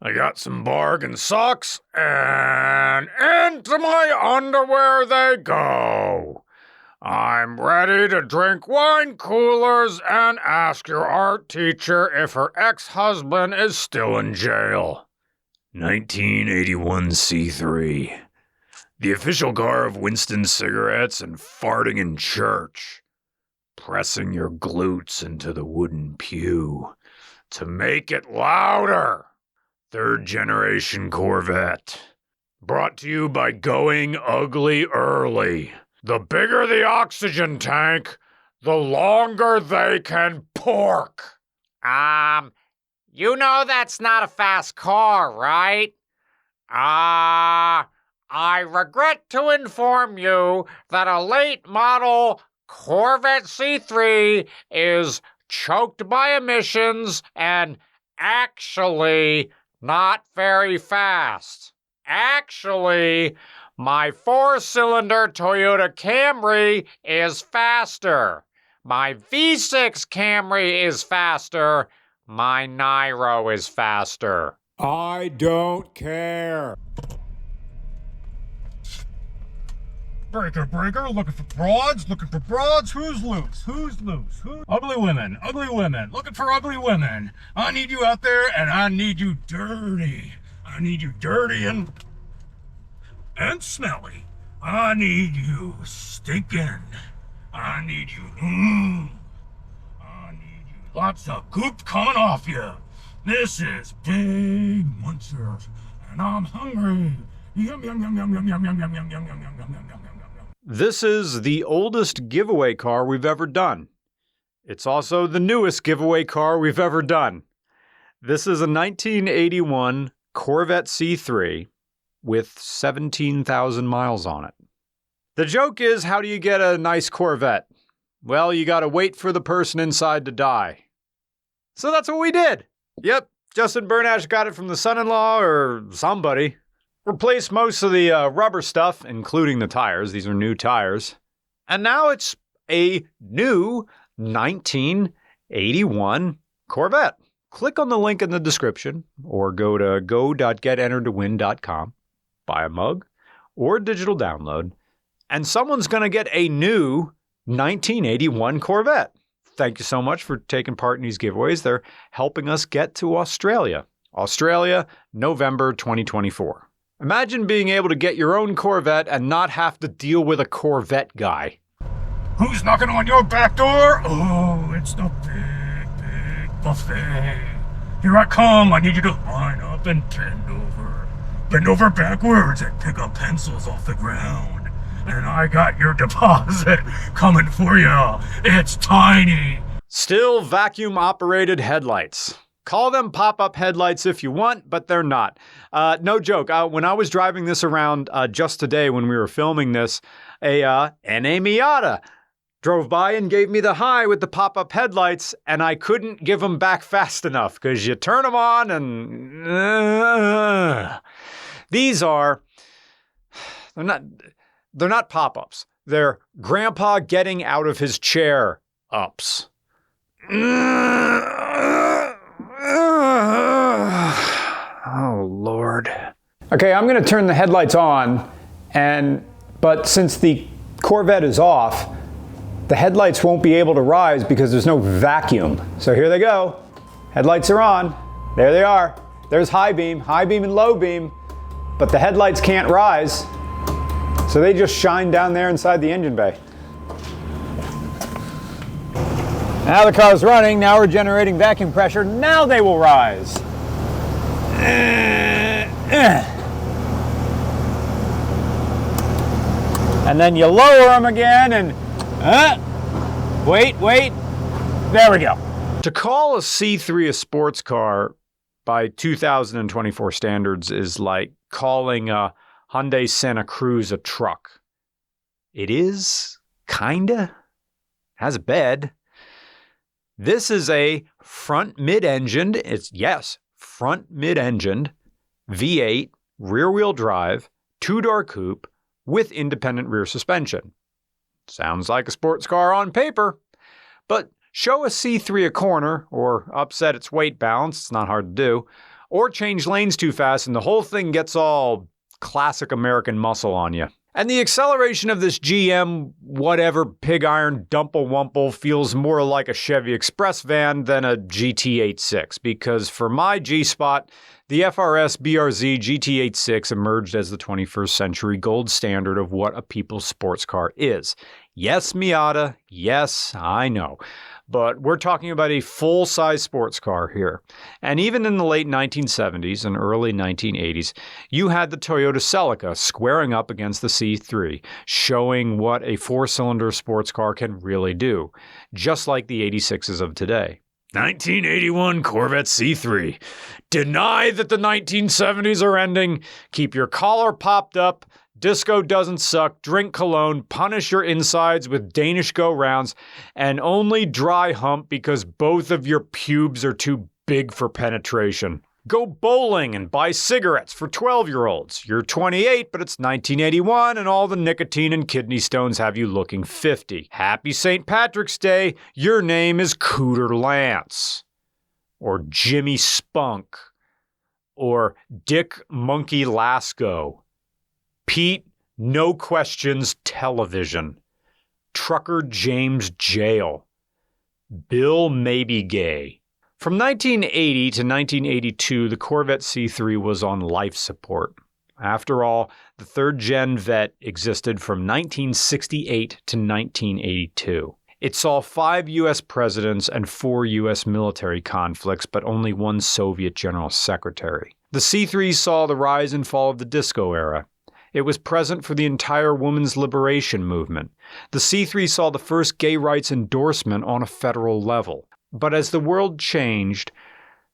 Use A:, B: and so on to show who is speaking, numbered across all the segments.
A: I got some bargain socks, and into my underwear they go. I'm ready to drink wine coolers and ask your art teacher if her ex-husband is still in jail. 1981 C3. The official car of Winston cigarettes and farting in church. Pressing your glutes into the wooden pew to make it louder. Third generation Corvette. Brought to you by Going Ugly Early. The bigger the oxygen tank, the longer they can pork.
B: You know that's not a fast car, right? I regret to inform you that a late model Corvette C3 is choked by emissions and actually not very fast. Actually, my 4-cylinder Toyota Camry is faster. My V6 Camry is faster. My Nairo is faster.
C: I don't care.
D: Breaker, looking for broads, who's loose? Ugly women, looking for ugly women. I need you out there, and I need you dirty. I need you dirty and smelly. I need you stinking. I need you, I need you lots of goop coming off you. This is Big Munchers, and I'm hungry. Yum, yum, yum, yum, yum, yum, yum, yum, yum, yum, yum, yum, yum, yum, yum.
A: This is the oldest giveaway car we've ever done. It's also the newest giveaway car we've ever done. This is a 1981 Corvette C3 with 17,000 miles on it. The joke is, how do you get a nice Corvette? Well, you gotta wait for the person inside to die. So that's what we did. Yep, Justin Bernash got it from the son-in-law or somebody. Replaced most of the rubber stuff, including the tires. These are new tires. And now it's a new 1981 Corvette. Click on the link in the description or go to go.getenteredtowin.com, buy a mug or a digital download, and someone's going to get a new 1981 Corvette. Thank you so much for taking part in these giveaways. They're helping us get to Australia. Australia, November 2024. Imagine being able to get your own Corvette and not have to deal with a Corvette guy.
D: Who's knocking on your back door? Oh, it's the big buffet. Here I come. I need you to line up and bend over. Bend over backwards and pick up pencils off the ground. And I got your deposit coming for you. It's tiny.
A: Still vacuum-operated headlights. Call them pop-up headlights if you want, but they're not. No joke. When I was driving this around just today when we were filming this, a NA Miata drove by and gave me the hi with the pop-up headlights, and I couldn't give them back fast enough because you turn them on and... These are... They're not pop-ups. They're grandpa getting out of his chair ups. Oh, Lord.
C: Okay, I'm going to turn the headlights on, but since the Corvette is off, the headlights won't be able to rise because there's no vacuum. So here they go. Headlights are on. There they are. There's high beam and low beam, but the headlights can't rise. So they just shine down there inside the engine bay. Now the car's running, now we're generating vacuum pressure, now they will rise. And then you lower them again and, wait, there we go.
A: To call a C3 a sports car by 2024 standards is like calling a Hyundai Santa Cruz a truck. It is, kinda, has a bed. This is a front mid-engined, front mid-engined V8 rear-wheel drive, two-door coupe with independent rear suspension. Sounds like a sports car on paper, but show a C3 a corner or upset its weight balance, it's not hard to do,
C: or change lanes too fast and the whole thing gets all classic American muscle on you. And the acceleration of this GM whatever pig iron dumple-wumple feels more like a Chevy Express van than a GT86, because for my G-Spot, the FRS BRZ GT86 emerged as the 21st century gold standard of what a people's sports car is. Yes, Miata, yes, I know. But we're talking about a full-size sports car here. And even in the late 1970s and early 1980s, you had the Toyota Celica squaring up against the C3, showing what a four-cylinder sports car can really do, just like the 86s of today. 1981 Corvette C3. Deny that the 1970s are ending. Keep your collar popped up. Disco doesn't suck, drink cologne, punish your insides with Danish go-rounds, and only dry hump because both of your pubes are too big for penetration. Go bowling and buy cigarettes for 12-year-olds. You're 28, but it's 1981 and all the nicotine and kidney stones have you looking 50. Happy St. Patrick's Day. Your name is Cooter Lance. Or Jimmy Spunk. Or Dick Monkey Lasco. Pete, No Questions Television. Trucker James Jail. Bill Maybe Gay. From 1980 to 1982, the Corvette C3 was on life support. After all, the third-gen Vet existed from 1968 to 1982. It saw 5 U.S. presidents and 4 U.S. military conflicts, but only 1 Soviet general secretary. The C3 saw the rise and fall of the disco era. It was present for the entire women's liberation movement. The C3 saw the first gay rights endorsement on a federal level. But as the world changed,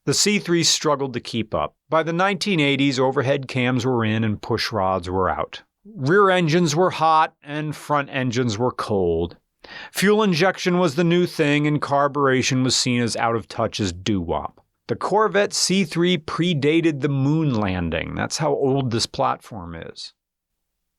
C: the C3 struggled to keep up. By the 1980s, overhead cams were in and push rods were out. Rear engines were hot and front engines were cold. Fuel injection was the new thing and carburation was seen as out of touch as doo-wop. The Corvette C3 predated the moon landing. That's how old this platform is.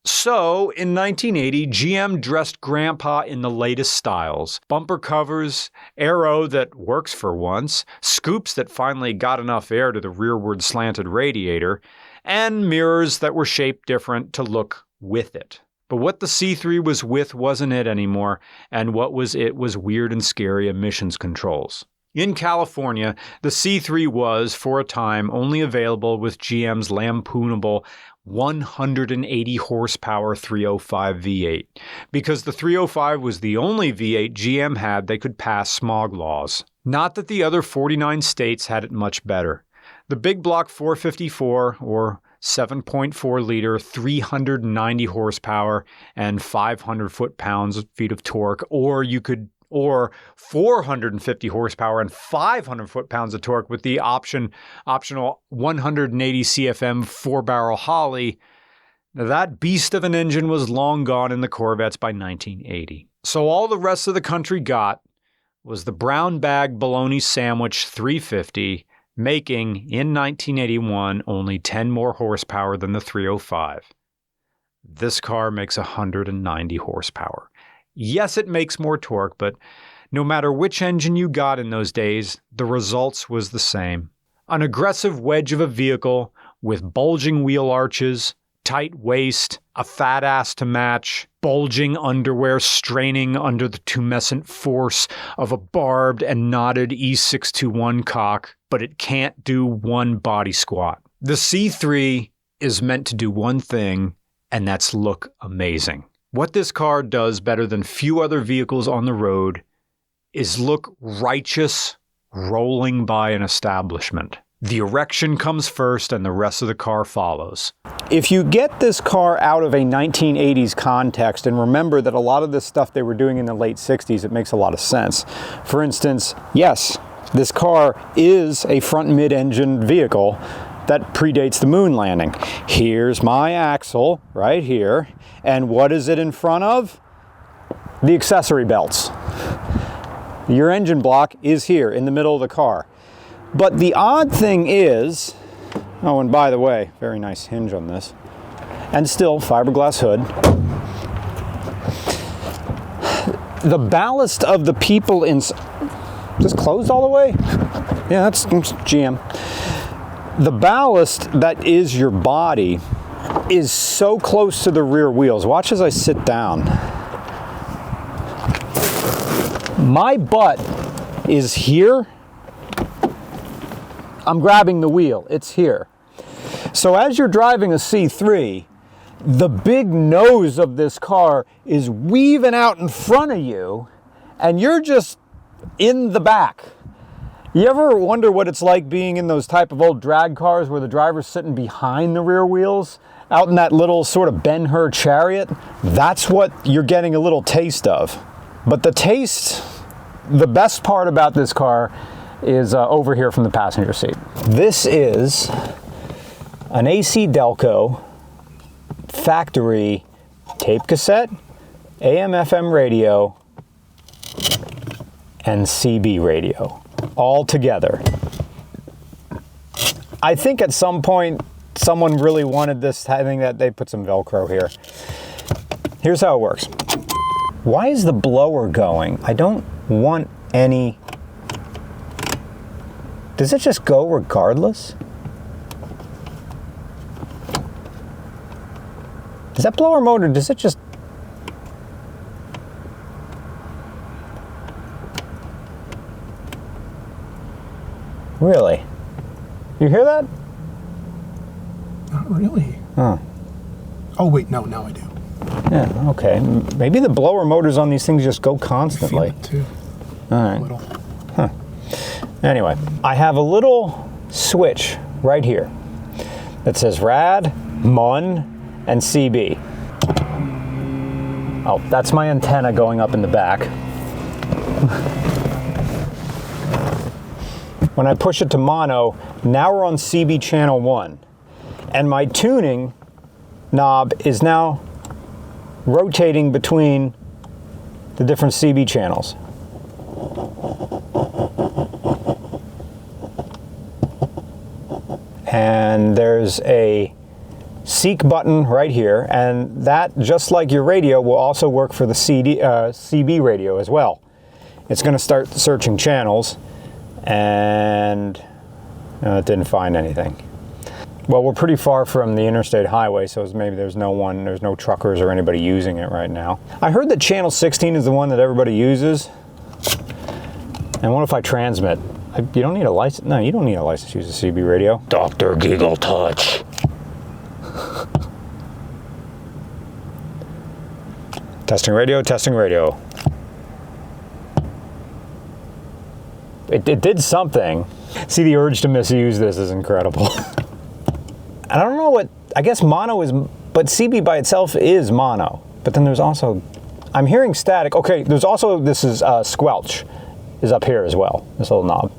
C: So, in 1980, GM dressed Grandpa in the latest styles. Bumper covers, aero that works for once, scoops that finally got enough air to the rearward slanted radiator, and mirrors that were shaped different to look with it. But what the C3 was with wasn't it anymore, and what was it was weird and scary emissions controls. In California, the C3 was, for a time, only available with GM's lampoonable 180 horsepower 305 V8, because the 305 was the only V8 GM had that could pass smog laws. Not that the other 49 states had it much better. The big block 454, or 7.4 liter, 390 horsepower and 500 foot-pounds-feet of torque, or 450 horsepower and 500 foot-pounds of torque with the optional 180 CFM 4-barrel Holly. Now, that beast of an engine was long gone in the Corvettes by 1980. So all the rest of the country got was the brown bag bologna sandwich 350, making, in 1981, only 10 more horsepower than the 305. This car makes 190 horsepower. Yes, it makes more torque, but no matter which engine you got in those days, the results was the same. An aggressive wedge of a vehicle with bulging wheel arches, tight waist, a fat ass to match, bulging underwear straining under the tumescent force of a barbed and knotted E621 cock, but it can't do one body squat. The C3 is meant to do one thing, and that's look amazing. What this car does better than few other vehicles on the road is look righteous rolling by an establishment. The erection comes first and the rest of the car follows. If you get this car out of a 1980s context and remember that a lot of this stuff they were doing in the late 60s, it makes a lot of sense. For instance, yes, this car is a front mid-engine vehicle that predates the moon landing. Here's my axle right here. And what is it in front of? The accessory belts. Your engine block is here in the middle of the car. But the odd thing is, oh, and by the way, very nice hinge on this, and still fiberglass hood. The ballast of the people in, is this closed all the way? Yeah, that's GM. The ballast that is your body is so close to the rear wheels. Watch as I sit down. My butt is here. I'm grabbing the wheel. It's here. So as you're driving a C3, the big nose of this car is weaving out in front of you, and you're just in the back. You ever wonder what it's like being in those type of old drag cars where the driver's sitting behind the rear wheels, out in that little sort of Ben-Hur chariot? That's what you're getting a little taste of. But the best part about this car is over here from the passenger seat. This is an AC Delco factory tape cassette, AM/FM radio, and CB radio, all together. I think at some point someone really wanted this, having that they put some Velcro here. Here's how it works. Why is the blower going? I don't want any. Does it just go regardless? Does that blower motor, does it just... Really? You hear that?
E: Not really.
C: Huh.
E: Oh, wait, no, now I do.
C: Yeah, okay. Maybe the blower motors on these things just go constantly.
E: I feel it too.
C: All right.
E: A little.
C: Huh. Anyway, I have a little switch right here that says rad, MUN, and CB. Oh, that's my antenna going up in the back. When I push it to mono, now we're on CB channel 1. And my tuning knob is now rotating between the different CB channels. And there's a seek button right here, and that, just like your radio, will also work for the CB radio as well. It's going to start searching channels, and it didn't find anything. Well, we're pretty far from the interstate highway, so maybe there's no truckers or anybody using it right now. I heard that channel 16 is the one that everybody uses. And what if I transmit? You don't need a license. No, you don't need a license to use a CB radio.
D: Dr. Giggle Touch.
C: Testing radio, testing radio. It did something. See, the urge to misuse this is incredible. I don't know what, I guess mono is, but CB by itself is mono. But then there's also, I'm hearing static. Okay, there's also, this is squelch is up here as well, this little knob.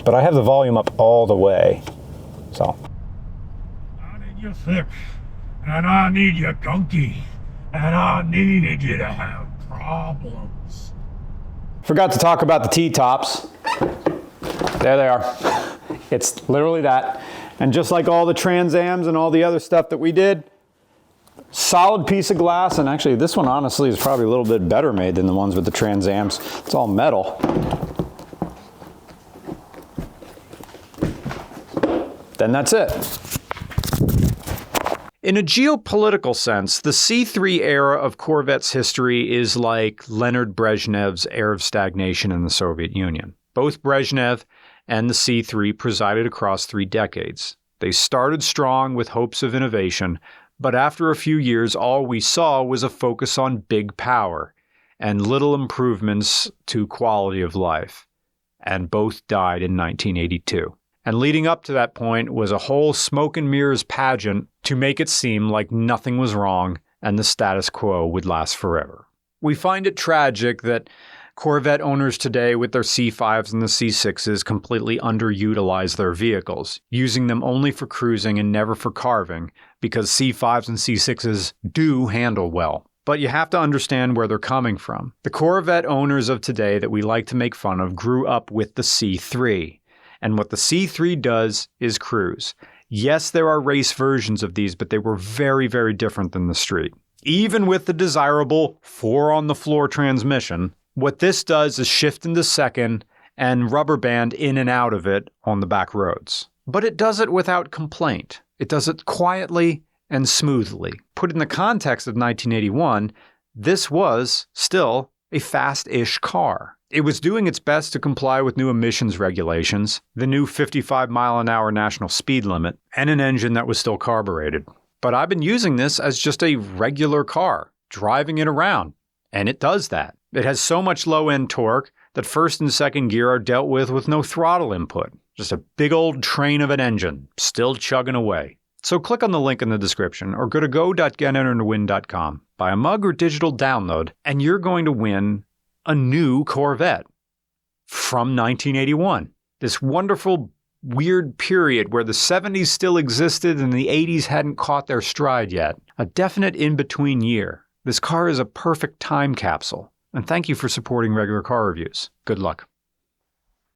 C: But I have the volume up all the way, so.
D: I need you fixed, and I need you gunky, and I needed you to have problems.
C: Forgot to talk about the T-tops. There they are. It's literally that. And just like all the Trans Ams and all the other stuff that we did, solid piece of glass. And actually this one honestly is probably a little bit better made than the ones with the Trans Ams. It's all metal. Then that's it.
A: In a geopolitical sense, the C3 era of Corvette's history is like Leonid Brezhnev's era of stagnation in the Soviet Union. Both Brezhnev and the C3 presided across 3 decades. They started strong with hopes of innovation, but after a few years, all we saw was a focus on big power and little improvements to quality of life. And both died in 1982. And leading up to that point was a whole smoke and mirrors pageant to make it seem like nothing was wrong and the status quo would last forever. We find it tragic that Corvette owners today with their C5s and the C6s completely underutilize their vehicles, using them only for cruising and never for carving, because C5s and C6s do handle well. But you have to understand where they're coming from. The Corvette owners of today that we like to make fun of grew up with the C3. And what the C3 does is cruise. Yes, there are race versions of these, but they were very, very different than the street. Even with the desirable 4-on-the-floor transmission, what this does is shift into second and rubber band in and out of it on the back roads.
C: but it does it without complaint. It does it quietly and smoothly. Put in the context of 1981, this was still a fast-ish car. It was doing its best to comply with new emissions regulations, the new 55-mile-an-hour national speed limit, and an engine that was still carbureted. But I've been using this as just a regular car, driving it around, and it does that. It has so much low-end torque that first and second gear are dealt with no throttle input. Just a big old train of an engine, still chugging away. So click on the link in the description or go to go.getentertowin.com, buy a mug or digital download, and you're going to win a new Corvette from 1981. This wonderful, weird period where the 70s still existed and the 80s hadn't caught their stride yet. A definite in-between year. This car is a perfect time capsule. And thank you for supporting Regular Car Reviews. Good luck.